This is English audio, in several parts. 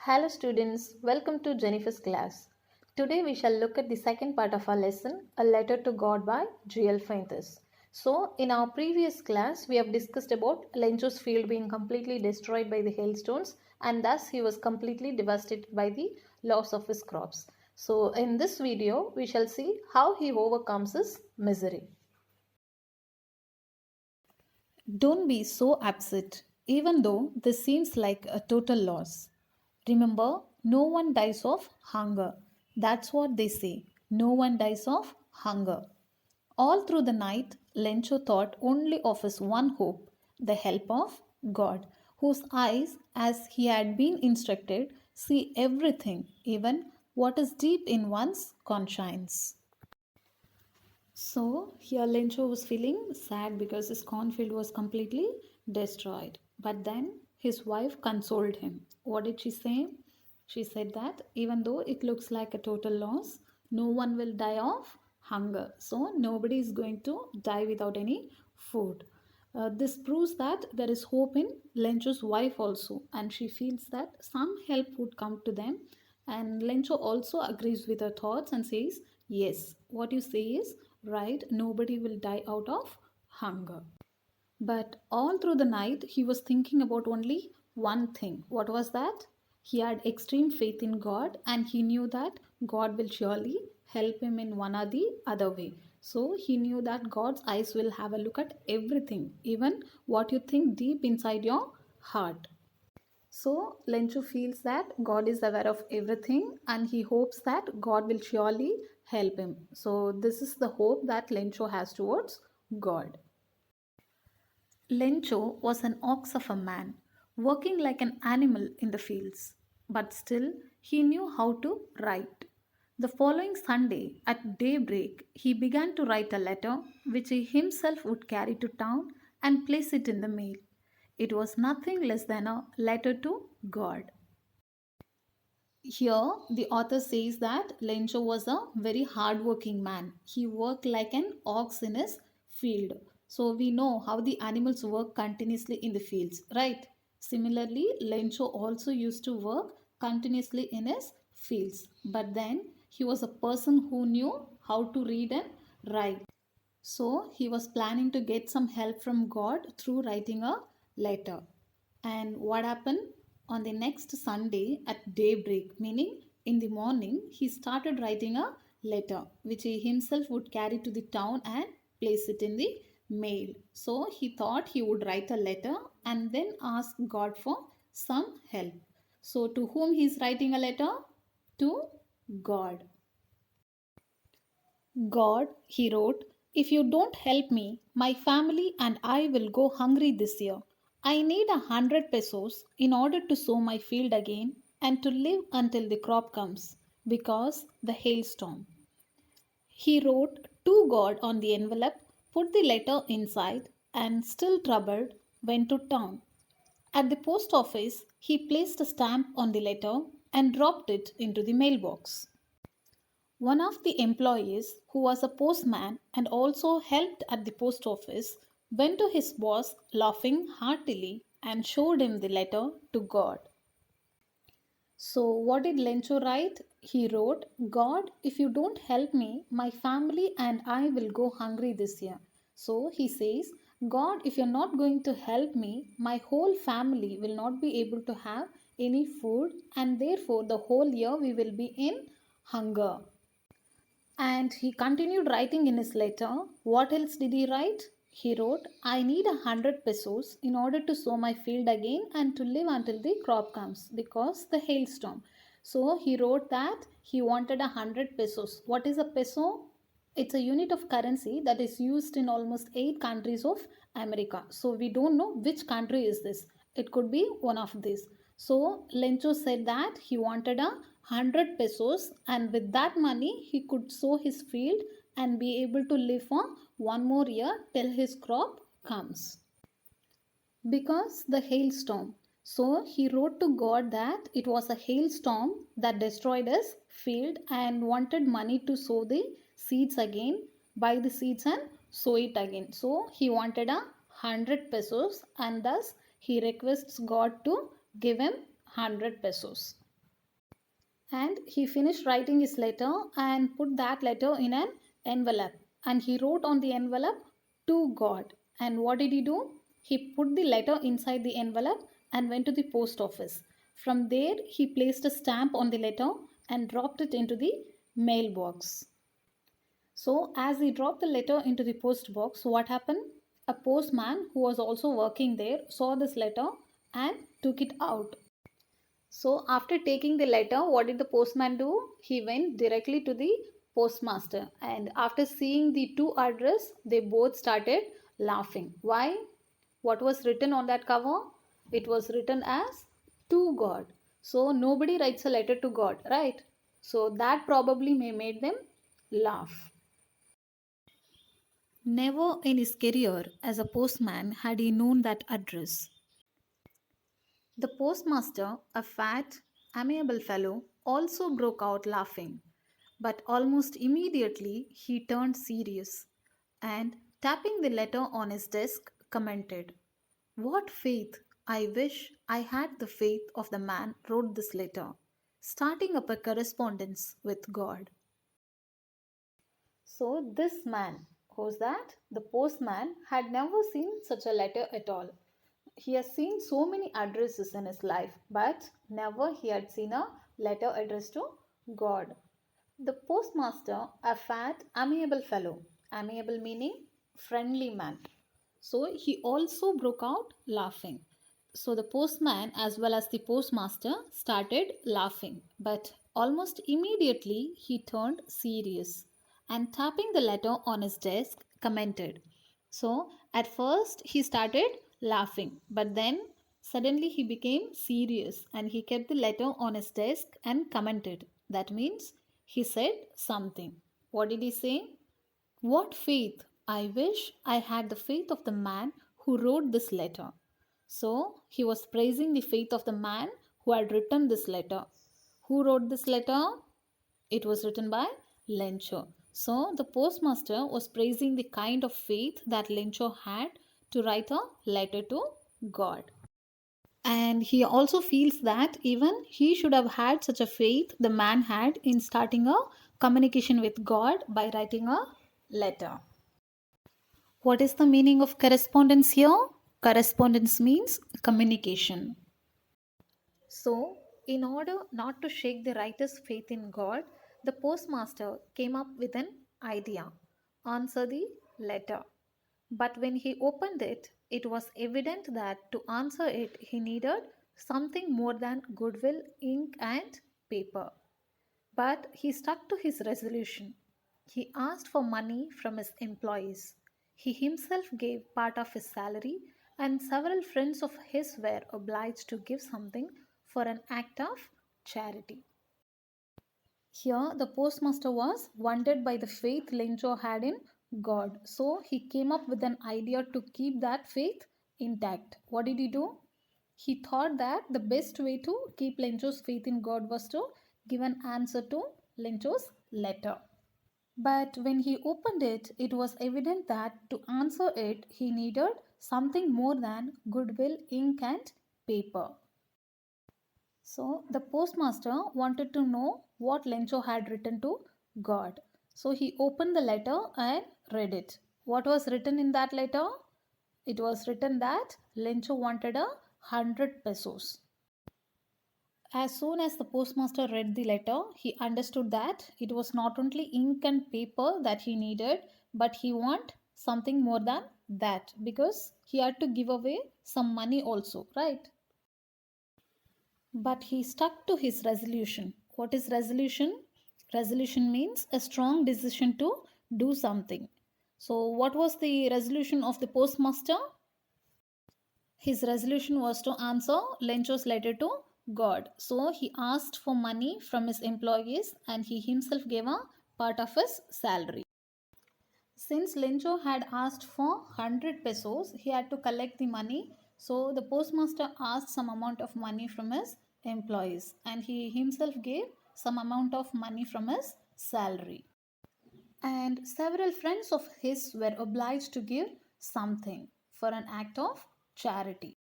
Hello students, welcome to Jennifer's class. Today we shall look at the second part of our lesson, A Letter to God by G.L. Fuentes. So in our previous class we have discussed about Lencho's field being completely destroyed by the hailstones and thus he was completely devastated by the loss of his crops. So in this video we shall see how he overcomes his misery. Don't be so upset, even though this seems like a total loss. Remember, no one dies of hunger. That's what they say. No one dies of hunger. All through the night, Lencho thought only of his one hope, the help of God, whose eyes, as he had been instructed, see everything, even what is deep in one's conscience. So here Lencho was feeling sad because his cornfield was completely destroyed. But then his wife consoled him. What did she say? She said that even though it looks like a total loss, no one will die of hunger. So nobody is going to die without any food. This proves that there is hope in Lencho's wife also, and she feels that some help would come to them. And Lencho also agrees with her thoughts and says, yes, what you say is right, nobody will die out of hunger. But all through the night, he was thinking about only one thing. What was that? He had extreme faith in God and he knew that God will surely help him in one or the other way. So he knew that God's eyes will have a look at everything, even what you think deep inside your heart. So Lenchu feels that God is aware of everything and he hopes that God will surely help him. So this is the hope that Lencho has towards God. Lencho was an ox of a man, working like an animal in the fields, but still he knew how to write. The following Sunday, at daybreak, he began to write a letter which he himself would carry to town and place it in the mail. It was nothing less than a letter to God. Here, the author says that Lencho was a very hardworking man. He worked like an ox in his field. So we know how the animals work continuously in the fields, right? Similarly, Lencho also used to work continuously in his fields. But then he was a person who knew how to read and write. So he was planning to get some help from God through writing a letter. And what happened? On the next Sunday at daybreak, meaning in the morning, he started writing a letter which he himself would carry to the town and place it in the mail. So he thought he would write a letter and then ask God for some help. So to whom he is writing a letter? To God. God, he wrote, if you don't help me, my family and I will go hungry this year. I need 100 pesos in order to sow my field again and to live until the crop comes because the hailstorm. He wrote to God on the envelope, put the letter inside, and still troubled, went to town. At the post office, he placed a stamp on the letter and dropped it into the mailbox. One of the employees, who was a postman and also helped at the post office, went to his boss laughing heartily and showed him the letter to God. So, what did Lencho write? He wrote, God, if you don't help me, my family and I will go hungry this year. So, he says, God, if you're not going to help me, my whole family will not be able to have any food, and therefore, the whole year we will be in hunger. And he continued writing in his letter. What else did he write? He wrote, I need 100 pesos in order to sow my field again and to live until the crop comes because the hailstorm. So he wrote that he wanted 100 pesos. What is a peso? It's a unit of currency that is used in almost 8 countries of America. So we don't know which country is this. It could be one of these. So Lencho said that he wanted 100 pesos and with that money he could sow his field and be able to live for one more year till his crop comes. Because the hailstorm. So he wrote to God that it was a hailstorm that destroyed his field and wanted money to sow the seeds again, buy the seeds and sow it again. So he wanted 100 pesos and thus he requests God to give him 100 pesos. And he finished writing his letter and put that letter in an envelope. And he wrote on the envelope, to God. And what did he do? He put the letter inside the envelope and went to the post office. From there, he placed a stamp on the letter and dropped it into the mailbox. So, as he dropped the letter into the post box, what happened? A postman who was also working there saw this letter and took it out. So, after taking the letter, what did the postman do? He went directly to the postmaster, and after seeing the two address, they both started laughing. Why? What was written on that cover? It was written as to God. So, nobody writes a letter to God, right? So, that probably may made them laugh. Never in his career as a postman had he known that address. The postmaster, a fat, amiable fellow, also broke out laughing, but almost immediately he turned serious and, tapping the letter on his desk, commented, "What faith! I wish I had the faith of the man wrote this letter, starting up a correspondence with God." So, this man, who's that? The postman had never seen such a letter at all. He has seen so many addresses in his life, but never he had seen a letter addressed to God. The postmaster, a fat, amiable fellow, amiable meaning friendly man. So he also broke out laughing. So the postman, as well as the postmaster, started laughing, but almost immediately he turned serious and, tapping the letter on his desk, commented. So at first he started laughing, but then suddenly he became serious and he kept the letter on his desk and commented. That means he said something. What did he say? "What faith! I wish I had the faith of the man who wrote this letter." So he was praising the faith of the man who had written this letter. Who wrote this letter? It was written by Lencho. So the postmaster was praising the kind of faith that Lencho had to write a letter to God. And he also feels that even he should have had such a faith the man had in starting a communication with God by writing a letter. What is the meaning of correspondence here? Correspondence means communication. So, in order not to shake the writer's faith in God, the postmaster came up with an idea. Answer the letter. But when he opened it, it was evident that to answer it, he needed something more than goodwill, ink, and paper. But he stuck to his resolution. He asked for money from his employees. He himself gave part of his salary, and several friends of his were obliged to give something for an act of charity. Here, the postmaster was wondered by the faith Lencho had in God. So, he came up with an idea to keep that faith intact. What did he do? He thought that the best way to keep Lencho's faith in God was to give an answer to Lencho's letter. But when he opened it, it was evident that to answer it, he needed something more than goodwill, ink, and paper. So the postmaster wanted to know what Lencho had written to God. So he opened the letter and read it. What was written in that letter? It was written that Lencho wanted 100 pesos. As soon as the postmaster read the letter, he understood that it was not only ink and paper that he needed, but he wanted something more than that because he had to give away some money also, right? But he stuck to his resolution. What is resolution? Resolution means a strong decision to do something. So, what was the resolution of the postmaster? His resolution was to answer Lencho's letter to God. So, he asked for money from his employees and he himself gave a part of his salary. Since Lencho had asked for 100 pesos, he had to collect the money. So the postmaster asked some amount of money from his employees and he himself gave some amount of money from his salary. And several friends of his were obliged to give something for an act of charity.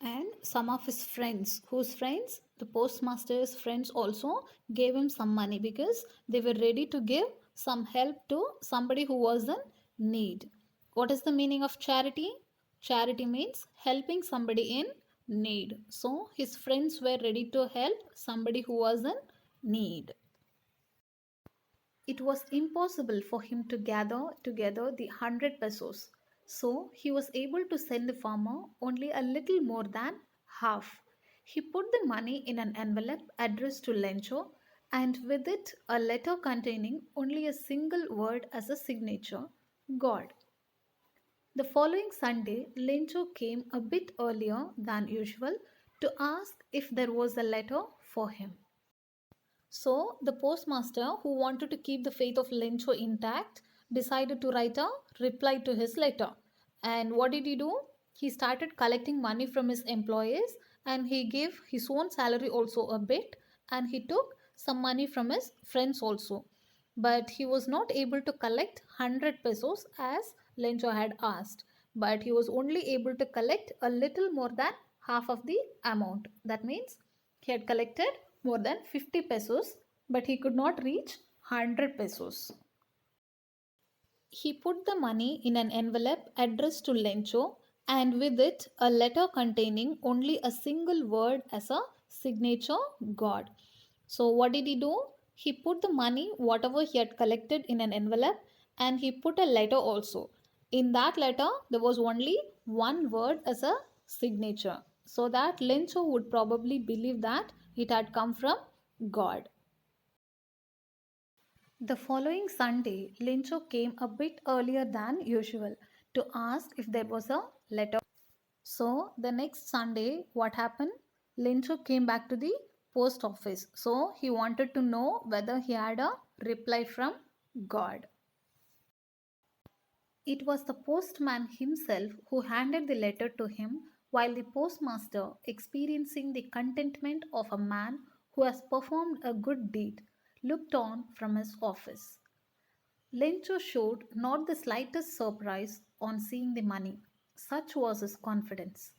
And some of his friends, whose friends? The postmaster's friends also gave him some money because they were ready to give some help to somebody who was in need. What is the meaning of charity? Charity means helping somebody in need. So his friends were ready to help somebody who was in need. It was impossible for him to gather together the 100 pesos, so he was able to send the farmer only a little more than half. He put the money in an envelope addressed to Lencho and with it a letter containing only a single word as a signature: God. The following Sunday, Lencho came a bit earlier than usual to ask if there was a letter for him. So, the postmaster, who wanted to keep the faith of Lencho intact, decided to write a reply to his letter. And what did he do? He started collecting money from his employees and he gave his own salary also a bit, and he took some money from his friends also. But he was not able to collect 100 pesos as Lencho had asked, but he was only able to collect a little more than half of the amount. That means he had collected more than 50 pesos, but he could not reach 100 pesos. He put the money in an envelope addressed to Lencho and with it a letter containing only a single word as a signature: God. So, what did he do? He put the money, whatever he had collected, in an envelope and he put a letter also. In that letter, there was only one word as a signature, so that Lencho would probably believe that it had come from God. The following Sunday, Lincho came a bit earlier than usual to ask if there was a letter. So, the next Sunday, what happened? Lincho came back to the post office. So, he wanted to know whether he had a reply from God. It was the postman himself who handed the letter to him, while the postmaster, experiencing the contentment of a man who has performed a good deed, looked on from his office. Lencho showed not the slightest surprise on seeing the money. Such was his confidence.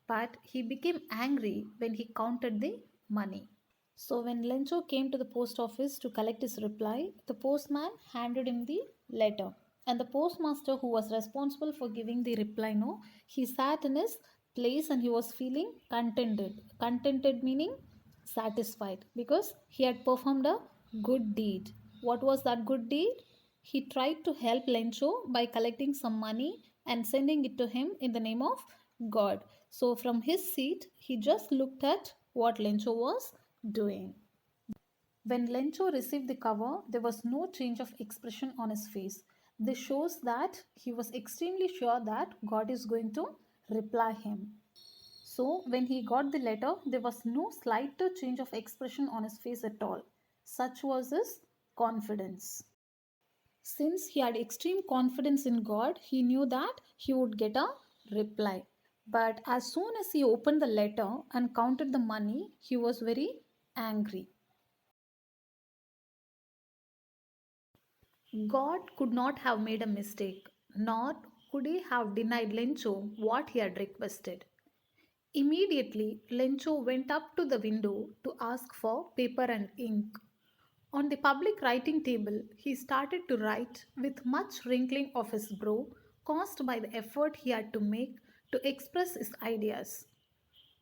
But he became angry when he counted the money. So, when Lencho came to the post office to collect his reply, the postman handed him the letter. And the postmaster, who was responsible for giving the reply, no, he sat in his place and he was feeling contented. Contented meaning satisfied because he had performed a good deed. What was that good deed? He tried to help Lencho by collecting some money and sending it to him in the name of God. So, from his seat, he just looked at what Lencho was doing. When Lencho received the cover, there was no change of expression on his face. This shows that he was extremely sure that God is going to reply him. So, when he got the letter, there was no slighter change of expression on his face at all. Such was his confidence. Since he had extreme confidence in God, he knew that he would get a reply. But as soon as he opened the letter and counted the money, he was very angry. God could not have made a mistake, nor could he have denied Lencho what he had requested. Immediately, Lencho went up to the window to ask for paper and ink. On the public writing table, he started to write with much wrinkling of his brow caused by the effort he had to make to express his ideas.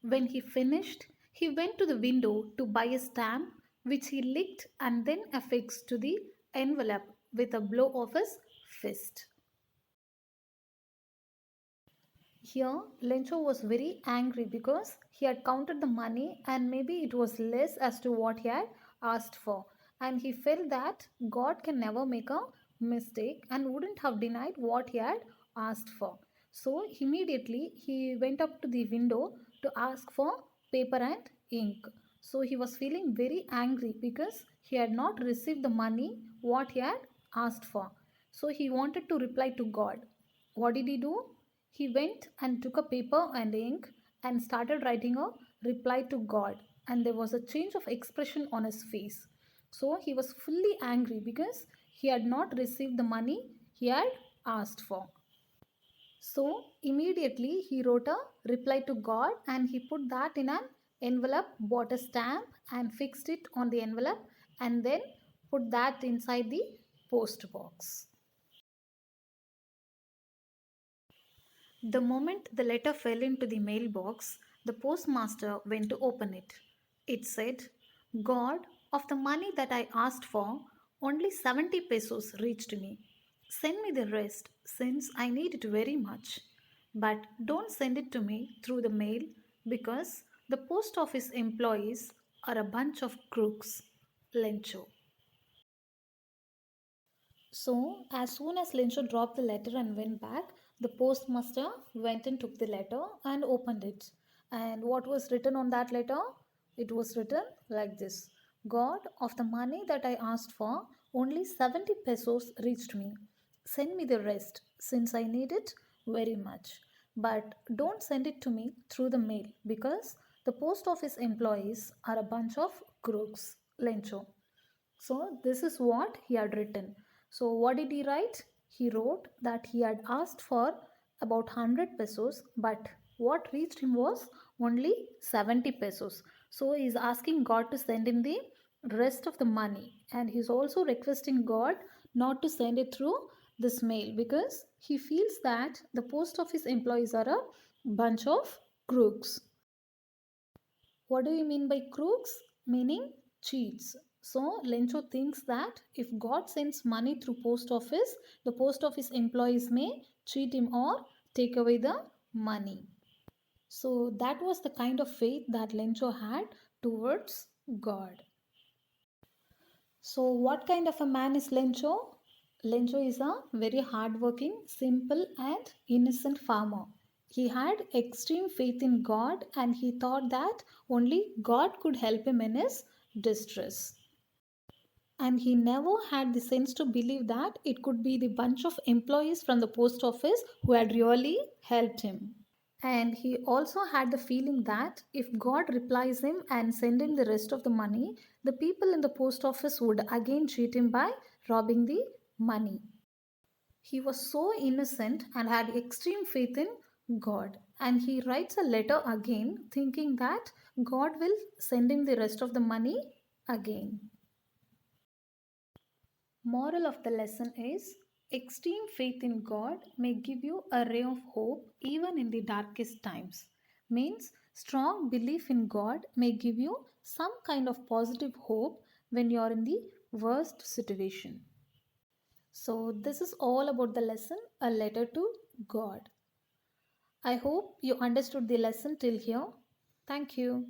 When he finished, he went to the window to buy a stamp which he licked and then affixed to the envelope with a blow of his fist. Here, Lencho was very angry because he had counted the money and maybe it was less as to what he had asked for. And he felt that God can never make a mistake and wouldn't have denied what he had asked for. So, immediately he went up to the window to ask for paper and ink. So, he was feeling very angry because he had not received the money what he had asked for. So, he wanted to reply to God. What did he do? He went and took a paper and ink and started writing a reply to God, and there was a change of expression on his face. So he was fully angry because he had not received the money he had asked for. So immediately he wrote a reply to God and he put that in an envelope, bought a stamp and fixed it on the envelope and then put that inside the post box. The moment the letter fell into the mailbox, the postmaster went to open it. It said, God, of the money that I asked for, only 70 pesos reached me. Send me the rest since I need it very much. But don't send it to me through the mail because the post office employees are a bunch of crooks. Lencho. So, as soon as Lencho dropped the letter and went back, the postmaster went and took the letter and opened it. And what was written on that letter? It was written like this: God, of the money that I asked for, only 70 pesos reached me. Send me the rest since I need it very much. But don't send it to me through the mail because the post office employees are a bunch of crooks. Lencho. So, this is what he had written. So, what did he write? He wrote that he had asked for about 100 pesos, but what reached him was only 70 pesos. So, he is asking God to send him the rest of the money, and he's also requesting God not to send it through this mail because he feels that the post office employees are a bunch of crooks. What do you mean by crooks? Meaning cheats. So Lencho thinks that if God sends money through post office, the post office employees may cheat him or take away the money. So that was the kind of faith that Lencho had towards God. So what kind of a man is Lencho? Lencho is a very hardworking, simple and innocent farmer. He had extreme faith in God and he thought that only God could help him in his distress. And he never had the sense to believe that it could be the bunch of employees from the post office who had really helped him. And he also had the feeling that if God replies him and send him the rest of the money, the people in the post office would again cheat him by robbing the money. He was so innocent and had extreme faith in God. And he writes a letter again, thinking that God will send him the rest of the money again. Moral of the lesson is extreme faith in God may give you a ray of hope even in the darkest times. Means strong belief in God may give you some kind of positive hope when you are in the worst situation. So, this is all about the lesson A Letter to God. I hope you understood the lesson till here. Thank you.